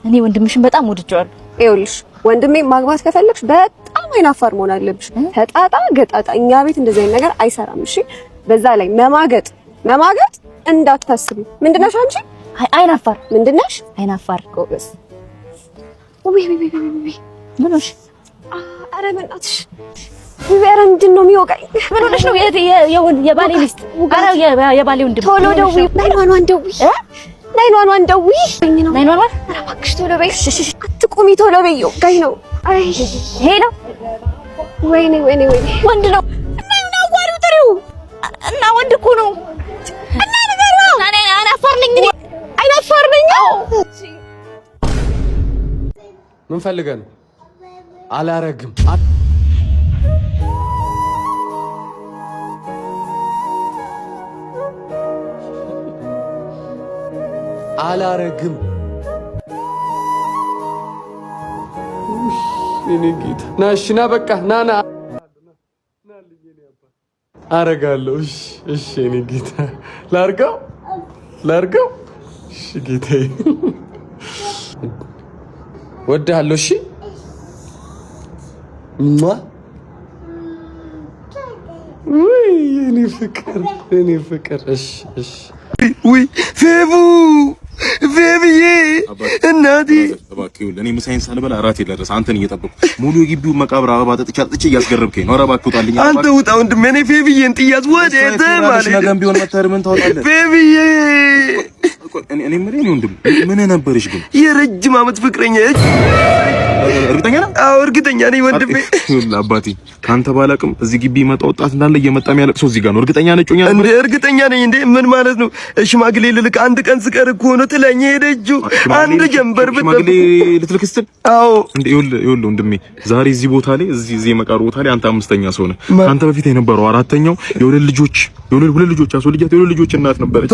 እኔ ወንድምሽን በጣም ወድጄዋለሁ። ይኸውልሽ ወንድሜ ማግባት ከፈለግሽ በጣም አይናፋር መሆን አለብሽ። ተጣጣ ገጣጣ እኛ ቤት እንደዚህ አይነት ነገር አይሰራም። እሺ በዛ ላይ መማገጥ እንዳታስቢ። ምንድነሽ አንቺ? አይናፋር ምንድነሽ? አይናፋር ጎበዝ። ምን ሆነሽ? ኧረ በእናትሽ ኧረ ምንድን ነው የሚወጋኝ? ምን ሆነሽ ነው? የባሌ ሚስት ኧረ የባሌ ወንድም ቶሎ ደውዪ። ናይኗን ደውዪ። ናይኗን ደውዪ። ናይኗን ኧረ እባክሽ ቶሎ በይ። አትቁሚ ቶሎ በይ። ወጋኝ ነው። አይ ሄሎ ወይኔ ወንድ ነው እና አዋሪው ጥሪው እና ወንድ እኮ ነው እና ነገሩ እኔ አይናፋር ነኝ። ምን ፈልገህ ነው? አላረግም እኔ ጌታ ናሽና በቃ ናና አረጋለሁ። እሺ እኔ ጌታ ላርገው። እሺ ጌታዬ ወድሃለሁ። እሺ የኔ ፍቅር እሺ ውይ ፌብዬ እናቴ እባክህ እኔ ምሳዬን ሳልበላ እራቴ ደረሰ። አንተን እየጠበኩ ሙሉ የግቢው መቃብር አበባ ጠጥቼ እያስገረብከኝ ነው። ኧረ እባክህ ውጣልኝ። አንተ ውጣ ወንድሜ። እኔ ፌብዬን ጥያት ወዴት ማለት ነገም ቢሆን መተር ምን ታወጣለህ? ፌብዬ እኔ ወንድም ምን ነበርሽ ግን? የረጅም ዓመት ፍቅረኛ። እርግጠኛ ነህ? አዎ እርግጠኛ ነኝ ወንድሜ። ይኸውልህ አባቴ ካንተ ባላቅም እዚህ ግቢ መጣ ወጣት እንዳለ እየመጣ የሚያለቅሰው እዚህ ጋር ነው። እርግጠኛ ነኝ እንዴ? እርግጠኛ ነኝ እንዴ? ምን ማለት ነው? ሽማግሌ ልልክ አንድ ቀን ስቀር እኮ ነው ጥለኝ ሄደችው። አንድ ጀንበር ሽማግሌ ልትልክ ስትል? አዎ እንዴ ይኸውልህ ወንድሜ ዛሬ እዚህ ቦታ ላይ እዚህ መቃብር ቦታ ላይ አንተ አምስተኛ ሰው ነህ። ካንተ በፊት የነበረው አራተኛው ሁለት ልጆች አስወልጃት የሁለት ልጆች እናት ነበረች።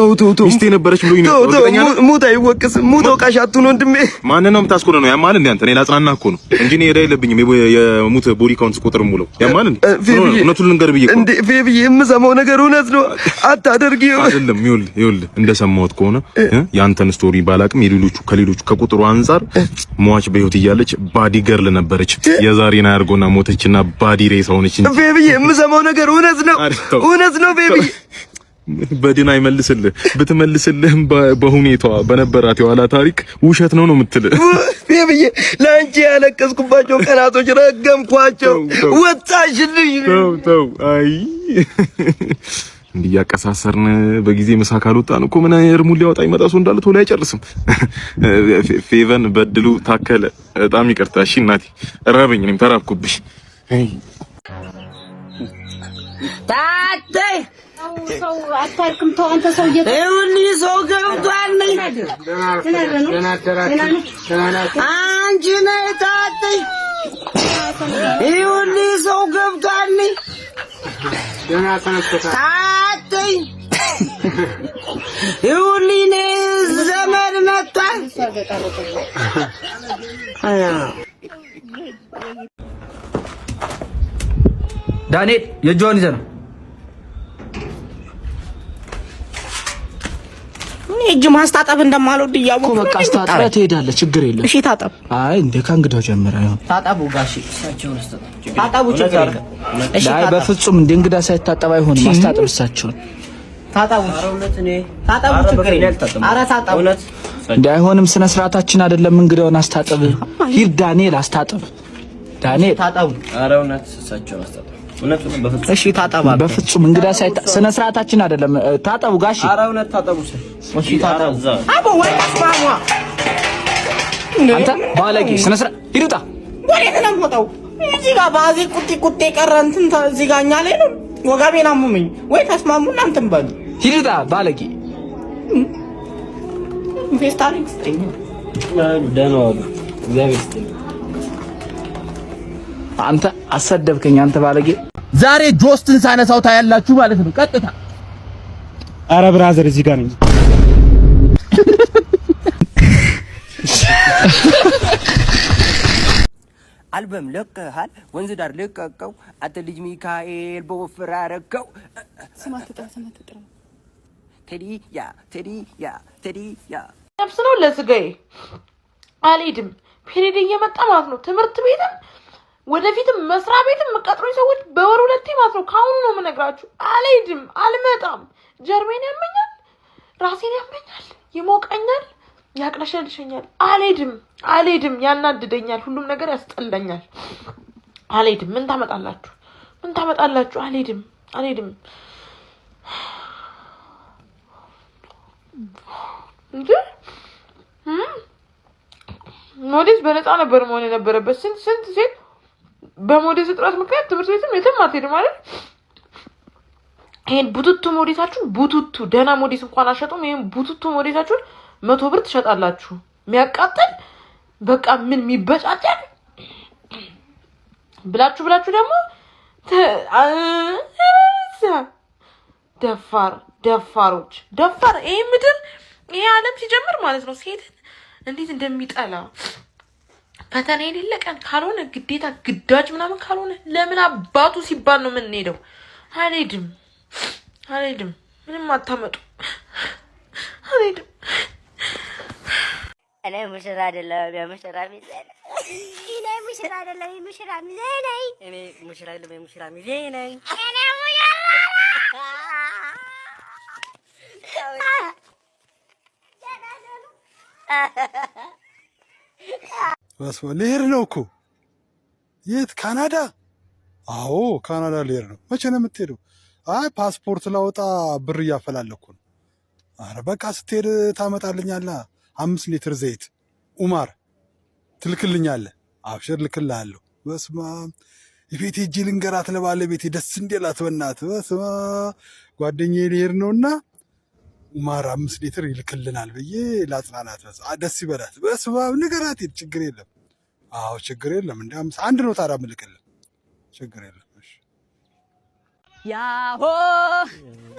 ሚስቴ ነበረች ብሎኝ ነው። እርግጠኛ ነህ? ሙት አይወቅስም። ሙት ወቃሽ አትሁን ወንድሜ። ማንን ነው የምታስቆረው? ነው ያማል እንዴ? አንተ እኔ ላጽናናህ እኮ ነው እንጂ እኔ ሄዳ የለብኝም። የሙት ቦዲ ካውንት ቁጥር ሙሉ ያማል እንዴ? እውነቱን ልንገርህ ብዬ እኮ እንዴ ፌብዬ፣ የምሰማው ነገር እውነት ነው። አታደርጊው አይደለም። ይኸውልህ እንደሰማሁት ከሆነ ያንተን ስቶሪ ባላቅም ከሌሎቹ ከቁጥሩ አንፃር ሟች በህይወት እያለች ባዲ ገርል ነበረች። የዛሬን አያርጎና ሞተችና ባዲ ሬሳ ሆነች እንጂ ፌብዬ፣ የምሰማው ነገር እውነት ነው ፌብዬ። በድን አይመልስልህ። ብትመልስልህም በሁኔታዋ በነበራት የኋላ ታሪክ ውሸት ነው የምትልህ። ፌብዬ ለአንቺ ያለቀስኩባቸው ቀናቶች ረገምኳቸው። ወጣሽልኝ። ተው አይ እንዲያቀሳሰርን በጊዜ ምሳ ካልወጣን እኮ ምን እርሙን ሊያወጣ ይመጣ ሰው እንዳለ ቶሎ አይጨርስም። ፌቨን በድሉ ታከለ በጣም ይቅርታ። እሺ እናቴ ራበኝ፣ እኔም ተራብኩብሽ። ታቴ ሰው አታርክም። ተው አንተ ሰው ይኸውልህ ሰው ገብቷል። አንቺ ነህ ታቴ። ይኸውልህ ሰው ገብቷል። ታቴ ይኸውልህ ዘመድ መጥቷል። ዳንኤል የጆን ይዘህ ነው እጅ ማስታጠብ እንደማልወድ እያወቅሁ በቃ አስታጥበህ ትሄዳለህ። ችግር የለም። እሺ ታጠብ። አይ እንደ ከእንግዳው ጀምረህ አይሆን ታጠቡ ጋሺ እሳቸውን ታጠቡ። ችግር የለም። እሺ አይ በፍጹም እንደ እንግዳ ሳይታጠብ አይሆንም። አስታጥብ እሳቸውን ታጠቡ። ታጠቡ። ችግር የለም። ኧረ ታጠቡ። እንደ አይሆንም። ስነ ስርዓታችን አይደለም። እንግዳውን አስታጥብ። ሂድ ዳንኤል አስታጥብ። ዳንኤል ታጠቡ። ኧረ እውነት እሳቸውን አስታጥብ። እሺ ታጠባ። በፍጹም እንግዳ ስነ ስርዓታችን አይደለም። ታጠቡ ጋሺ። ኧረ እውነት ታጠቡ። እሺ ታጠቡ። አቦ ወይ አስማማ አንተ ባለጌ ስነ ስርዓት ይሩጣ። ወዴት ነው የምወጣው? እዚህ ጋር ባዚ ቁጤ ቀረ እንትን እዚህ ጋር እኛ ላይ ነው። ወጋቤን አሙመኝ ወይ ተስማሙ እናንተም በሉ። ይሩጣ ባለጌ ፌስታሊንግ ስትኝ ደህና ዋሉ። እግዚአብሔር ይስጥልኝ። አንተ አሰደብከኝ። አንተ ባለጌ ዛሬ ጆስትን ሳነሳው ታያላችሁ ማለት ነው። ቀጥታ አረ ብራዘር እዚህ ጋር ነኝ። አልበም ለቀሃል ወንዝ ዳር ለቀቀው አተ ልጅ ሚካኤል በወፍራ አረከው ቴዲ ያ ነፍስ ነው ለስጋዬ አልሄድም። ፔሬድ እየመጣ ማለት ነው። ትምህርት ቤትም ወደፊትም መስሪያ ቤትም መቀጥሮኝ ሰዎች በወር 2 ማለት ነው። ካሁኑ ነው የምነግራችሁ። አልሄድም፣ አልመጣም። ጀርቤን ያመኛል፣ ራሴን ያመኛል፣ ይሞቀኛል፣ ያቅለሸልሸኛል። አልሄድም። ያናድደኛል፣ ሁሉም ነገር ያስጠላኛል። አልሄድም። ምን ታመጣላችሁ? አልሄድም እንጂ ሞዴስ በነፃ ነበር መሆን የነበረበት። ስንት ሴት በሞዴስ እጥረት ምክንያት ትምህርት ቤትም የትም አትሄድም ማለት። ይሄን ቡቱቱ ሞዴሳችሁን ደህና ሞዴስ እንኳን አሸጡም። ይሄን ቡቱቱ ሞዴሳችሁን 100 ብር ትሸጣላችሁ። የሚያቃጥል በቃ ምን የሚበጫጨን ብላችሁ ደግሞ ደፋሮች። ይሄ ምድር ይሄ ዓለም ሲጀምር ማለት ነው ሴትን እንዴት እንደሚጠላ ፈተና የሌለ ቀን ካልሆነ ግዴታ ግዳጅ ምናምን ካልሆነ ለምን አባቱ ሲባል ነው የምንሄደው? አልሄድም። ምንም አታመጡ። አልሄድም። እኔ ሙሽራ አይደለም የሙሽራ ሚዜ ነኝ። እኔ ሙሽራ አይደለም የሙሽራ ሚዜ ነኝ። እኔ ሙሽራ አይደለም የሙሽራ ሚዜ ነኝ። እኔ በስመ አብ ልሄድ ነው እኮ። የት? ካናዳ? አዎ ካናዳ ልሄድ ነው። መቼ ነው የምትሄደው? አይ ፓስፖርት ላወጣ ብር እያፈላለኩ ነው። አረ በቃ ስትሄድ ታመጣልኛለህ። 5 ሊትር ዘይት ኡማር ትልክልኛለህ። አብሽር ልክልሃለሁ። በስመ አብ የቤቴ እጅ ልንገራት ለባለቤቴ ደስ እንዲላት በእናትህ። በስመ አብ ጓደኛዬ ልሄድ ነውና ኡማር 5 ሊትር ይልክልናል ብዬ ላጽናናት። ደስ ይበላት። በስመ አብ ንገራት። ችግር የለም። አዎ ችግር የለም። እንደ 1 ነው ታዲያ የምልክልህ። ችግር የለም። እሺ ያሆ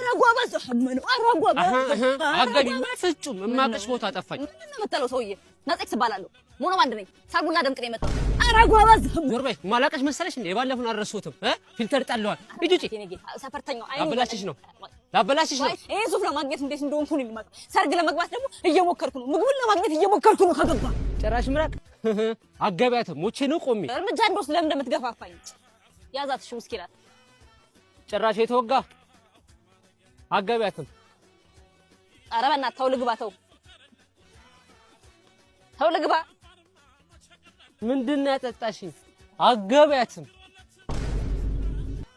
ረጓበዝ ምን አረጓበዝ አገኝ ፍጹም የማቀሽ ቦታ ጠፋኝ። ምን መተለው ሰውዬ ናጽክ ትባላለሁ። ሞኖ ባንድ ነኝ። ሳጉና ደምቅ ነው የመጣው። አረጓበዝ ዞርበይ ማላቀሽ መሰለሽ እንዴ? ባለፈውን አልረሱትም ፊልተር ጣለዋል። ሂጂ ሰፈርተኛው ላበላሽሽ ነው። ይሄ ሱፍ ለማግኘት እንዴት እንደሆንኩ ነው የሚመጣው። ሰርግ ለመግባት ደግሞ እየሞከርኩ ነው። ምግቡን ለማግኘት እየሞከርኩ ነው። ከገባ ጭራሽ ምራቅ አገቢያት ሞቼ ነው ቆሜ እርምጃ እንደውስ ለምን እንደምትገፋፋኝ ያዛትሽ ምስኪናት። ጭራሽ የተወጋ አገቢያትም። ኧረ በእናትህ ተው ልግባ። ተው ልግባ። ምንድን ነው ያጠጣሽኝ? አገቢያትም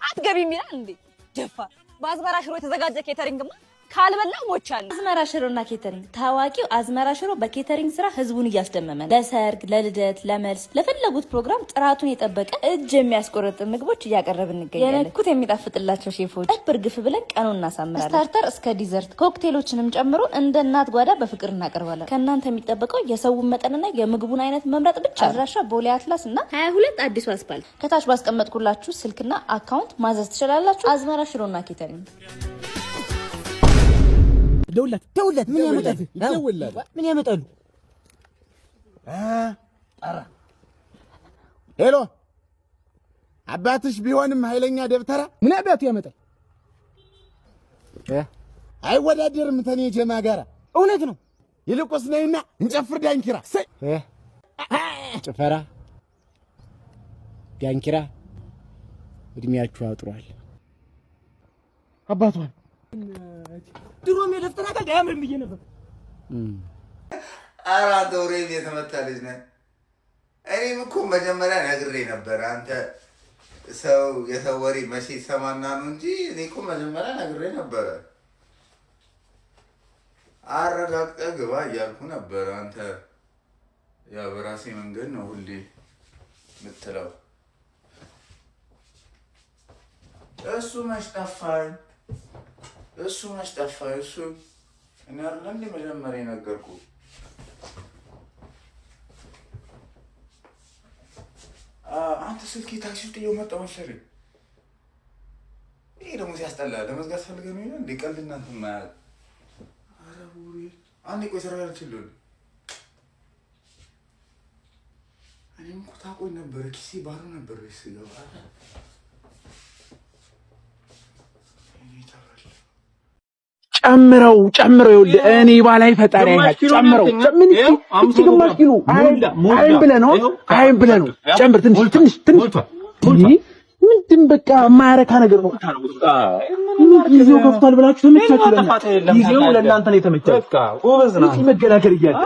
አትገቢም ይላል እንዴ ደፋ። በአዝመራ ሽሮ የተዘጋጀ ኬተሪንግማ ካልበላው ሞቻለሁ። አዝመራ ሽሮና ኬተሪንግ። ታዋቂው አዝመራ ሽሮ በኬተሪንግ ስራ ህዝቡን እያስደመመ ነው። ለሰርግ፣ ለልደት፣ ለመልስ፣ ለፈለጉት ፕሮግራም ጥራቱን የጠበቀ እጅ የሚያስቆርጥ ምግቦች እያቀረብን እንገኛለን። የነኩት የሚጣፍጥላቸው ሼፎች እርግፍ ብለን ቀኑን እናሳምራለን። ስታርተር እስከ ዲዘርት ኮክቴሎችንም ጨምሮ እንደ እናት ጓዳ በፍቅር እናቀርባለን። ከእናንተ የሚጠበቀው የሰውን መጠንና የምግቡን አይነት መምረጥ ብቻ። አድራሻ ቦሌ አትላስ እና 22 አዲሱ አስፓልት። ከታች ባስቀመጥኩላችሁ ስልክና አካውንት ማዘዝ ትችላላችሁ። አዝመራ ሽሮና ኬተሪንግ። ደውለት ምን ያመጣሉ? ጠራ። ሄሎ አባትሽ ቢሆንም ኃይለኛ ደብተራ ምን አባቱ ያመጣል? አይወዳደርም ተኔ ጀማ ጋራ። እውነት ነው። ይልቁስ ነይና እንጨፍር ዳንኪራ። ጭፈራ ዳንኪራ እድሜያችሁ አጥሯል። አባቷን ድሮም የደፍተራ ጋር ዳያምርም ብዬ ነበር። ኧረ አንተ ወሬም የተመታ ልጅ ነህ። እኔም እኮ መጀመሪያ ነግሬ ነበር። አንተ ሰው የሰው ወሬ መቼ ሰማና ነው እንጂ እኔ እኮ መጀመሪያ ነግሬ ነበረ። አረጋግጠህ ግባ እያልኩ ነበር። አንተ ያው በራሴ መንገድ ነው ሁሌ የምትለው። እሱ መች ጠፋኝ። እሱ እኔ አይደለም እንደ መጀመሪያ ነገርኩህ። አንተ ስልክ ታክሲ ውስጥ እየመጣሁ መሰለኝ። ይሄ ደግሞ ሲያስጠላ ለመዝጋት ፈልገህ ነው እንዴ? ቀልድ እናንተ ማያል። ኧረ ቡሬ አንዴ ቆይ ስራ ያልችልህ። እኔም እኮ ታውቆኝ ነበረ። ኪሴ ባዶ ነበር ቤት ስገባ። ጨምረው ይኸውልህ እኔ ባላይ ፈጣሪ አይናችሁ ጨምረው ምን እቺ ግማሽ ኪሎ አይን ብለህ ነው ጨምር ትንሽ ምንድን በቃ የማያረካ ነገር ነው። ጊዜው ከፍቷል ብላችሁ ተመቻችሁ። ጊዜው ለእናንተ ነው የተመቻችሁ። ጎበዝ ናችሁ መገላገል እያለ